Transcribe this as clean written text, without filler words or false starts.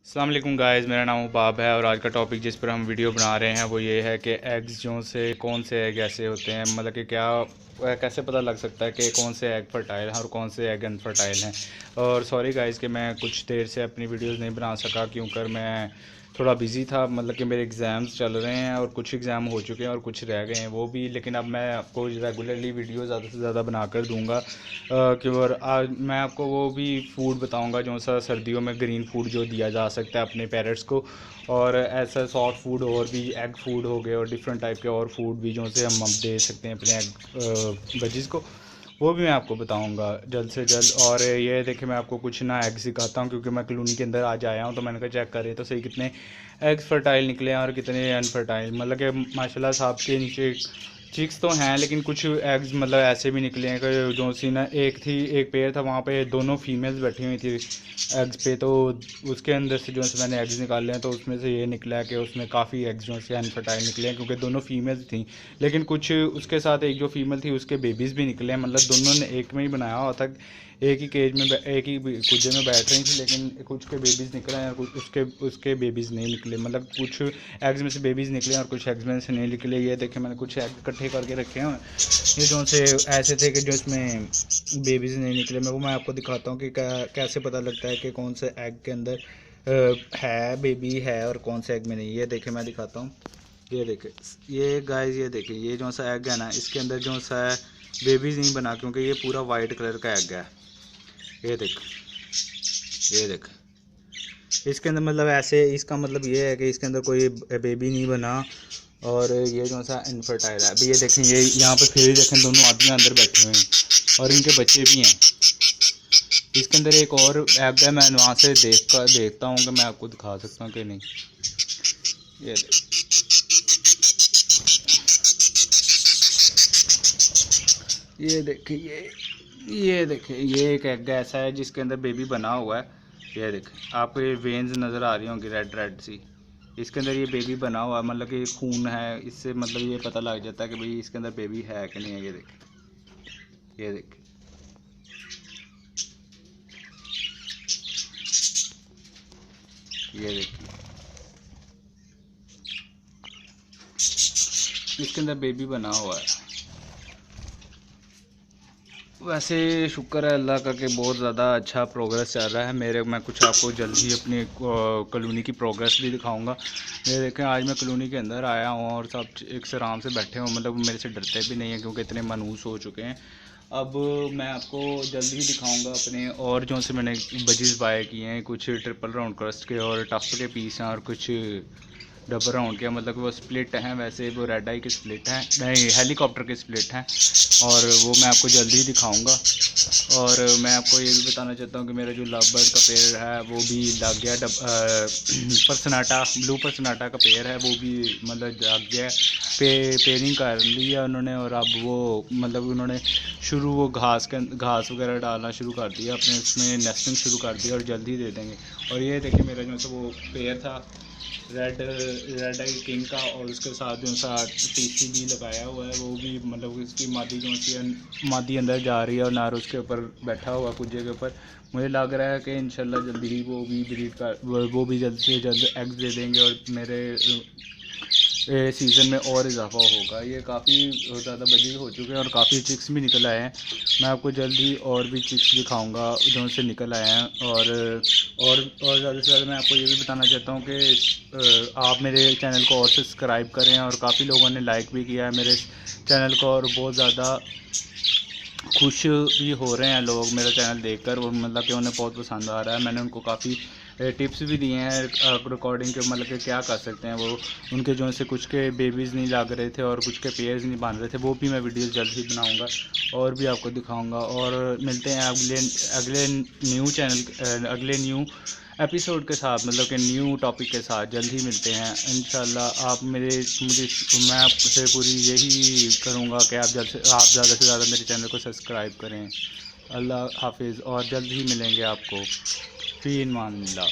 अस्सलाम वालेकुम गाइस, मेरा नाम उबाब है और आज का टॉपिक जिस पर हम वीडियो बना रहे हैं वो ये है कि एग्स जो से कौन से एग ऐसे होते हैं, मतलब कि क्या कैसे पता लग सकता है कि कौन से एग फर्टाइल हैं और कौन से एग अनफर्टाइल हैं। और सॉरी गाइस कि मैं कुछ देर से अपनी वीडियोस नहीं बना सका क्योंकि मैं थोड़ा बिज़ी था, मतलब कि मेरे एग्ज़ाम्स चल रहे हैं और कुछ एग्ज़ाम हो चुके हैं और कुछ रह गए हैं वो भी, लेकिन अब मैं आपको रेगुलरली वीडियो ज़्यादा से ज़्यादा बना कर दूँगा। कि और आज मैं आपको वो भी फूड बताऊंगा जो सा सर्दियों में ग्रीन फूड जो दिया जा सकता है अपने पेरेंट्स को, और ऐसा सॉफ्ट फूड और भी एग फूड हो गए और डिफरेंट टाइप के और फूड भी जो से हम दे सकते हैं अपने एग बजीज़ को, वो भी मैं आपको बताऊंगा जल्द से जल्द। और ये देखिए मैं आपको कुछ ना एग सिखाता हूँ क्योंकि मैं कॉलोनी के अंदर आज आया हूँ तो मैंने कहा चेक करें तो सही कितने एग्स फर्टाइल निकले हैं और कितने अनफर्टाइल, मतलब कि माशाल्लाह साहब के नीचे चिक्स तो हैं लेकिन कुछ एग्स मतलब ऐसे भी निकले हैं कि जो सी ना एक पेयर था वहाँ पे दोनों फीमेल्स बैठी हुई थी एग्स पे, तो उसके अंदर से जो से मैंने एग्स निकाले हैं तो उसमें से ये निकला है कि उसमें काफ़ी एग्स जो से अनफर्टाइल निकले हैं क्योंकि दोनों फीमेल्स थी। लेकिन कुछ उसके साथ एक जो फीमेल थी उसके बेबीज़ भी निकले हैं, मतलब दोनों ने एक में ही बनाया हुआ था, एक ही केज में एक ही कुजे में बैठ रही थी, लेकिन कुछ के बेबीज़ निकले हैं और कुछ उसके उसके बेबीज़ नहीं निकले, मतलब कुछ एग्स में से बेबीज़ निकले और कुछ एग्स में से नहीं निकले। ये देखे मैंने कुछ एग इकट्ठे करके रखे हैं, ये जो से ऐसे थे कि जो इसमें बेबीज़ नहीं निकले। मैं आपको दिखाता हूँ कि कैसे पता लगता है कि कौन से एग के अंदर है बेबी है और कौन से एग में नहीं। ये देखे मैं दिखाता हूँ, ये देखे ये गाइस, ये देखे ये जो सा एग है ना इसके अंदर जो सा बेबीज़ नहीं बना क्योंकि ये पूरा वाइट कलर का एग है। ये देख, ये देख इसके अंदर मतलब ऐसे इसका मतलब ये है कि इसके अंदर कोई बेबी नहीं बना और ये जो सा इनफर्टाइल है। अभी ये देखें, ये यहाँ पर फिर देखें दोनों आदमियाँ अंदर बैठे हुए हैं और इनके बच्चे भी हैं। इसके अंदर एक और एग है, मैं वहाँ से देखता हूँ कि मैं आपको दिखा सकता हूँ कि नहीं। ये देखिए, ये देखिए ये एक एग ऐसा है जिसके अंदर बेबी बना हुआ है। ये देखें आपको ये वेन्स नज़र आ रही होंगी रेड रेड सी, इसके अंदर ये बेबी बना हुआ है, मतलब कि खून है, इससे मतलब ये पता लग जाता है कि भाई इसके अंदर बेबी है कि नहीं है। ये देखें, ये देखें, ये देखिए इसके अंदर बेबी बना हुआ है। वैसे शुक्र है अल्लाह का कि बहुत ज़्यादा अच्छा प्रोग्रेस चल रहा है मेरे। मैं कुछ आपको जल्द ही अपनी कॉलोनी की प्रोग्रेस भी दिखाऊंगा। ये देखें आज मैं कॉलोनी के अंदर आया हूँ और सब एक से आराम से बैठे हुए, मतलब मेरे से डरते भी नहीं हैं क्योंकि इतने मानूस हो चुके हैं। अब मैं आपको जल्द ही दिखाऊंगा अपने और जो से मैंने बजीज बाय किए हैं, कुछ ट्रिपल राउंड क्रस्ट के और टफ के पीस हैं और कुछ डबल राउंड के, मतलब कि वो स्प्लिट हैं, वैसे वो रेड आई के स्प्लिट हैं, नहीं हेलीकॉप्टर के स्प्लिट हैं, और वो मैं आपको जल्दी ही दिखाऊंगा। और मैं आपको ये भी बताना चाहता हूँ कि मेरा जो लव बर्ड का पेड़ है वो भी लग गया, परसनाटा ब्लू परसनाटा का पेड़ है वो भी मतलब लग गया, पेयरिंग कर ली है उन्होंने, और अब वो मतलब उन्होंने वो घास वगैरह डालना शुरू कर दिया, अपने उसमें नेस्टिंग शुरू कर दिया और जल्दी दे देंगे। और ये देखिए मेरा जो है वो पेड़ था रेड आई किंग का, और उसके साथ जो सा टीसी भी लगाया हुआ है, वो भी मतलब इसकी मादी जो सी मादी अंदर जा रही है और नार उसके ऊपर बैठा हुआ कुजे के ऊपर। मुझे लग रहा है कि इंशाल्लाह जल्दी ही वो भी ब्रीड कर वो भी जल्द से जल्द एग्स दे देंगे और मेरे सीज़न में और इजाफा होगा। ये काफ़ी ज़्यादा बड़ी हो चुके हैं और काफ़ी चिक्स भी निकल आए हैं। मैं आपको जल्दी और भी चिक्स दिखाऊंगा जो से निकल आए हैं। और ज़्यादा से ज़्यादा मैं आपको ये भी बताना चाहता हूँ कि आप मेरे चैनल को और सब्सक्राइब करें, और काफ़ी लोगों ने लाइक भी किया है मेरे चैनल को और बहुत ज़्यादा खुश भी हो रहे हैं लोग मेरा चैनल देखकर, और मतलब कि उन्हें बहुत पसंद आ रहा है। मैंने उनको काफ़ी टिप्स भी दिए हैं रिकॉर्डिंग के, मतलब कि क्या कर सकते हैं वो, उनके जो से कुछ के बेबीज़ नहीं लग रहे थे और कुछ के पेयर्स नहीं बन रहे थे, वो भी मैं वीडियोस जल्द ही बनाऊंगा और भी आपको दिखाऊंगा। और मिलते हैं अगले अगले न्यू चैनल अगले न्यू एपिसोड के साथ, मतलब कि न्यू टॉपिक के साथ जल्द ही मिलते हैं इंशाल्लाह। मैं आपसे पूरी यही करूँगा कि आप ज़्यादा से ज़्यादा मेरे चैनल को सब्सक्राइब करें। अल्लाह हाफिज़ और जल्द ही मिलेंगे आपको। फ़ी अमान अल्लाह।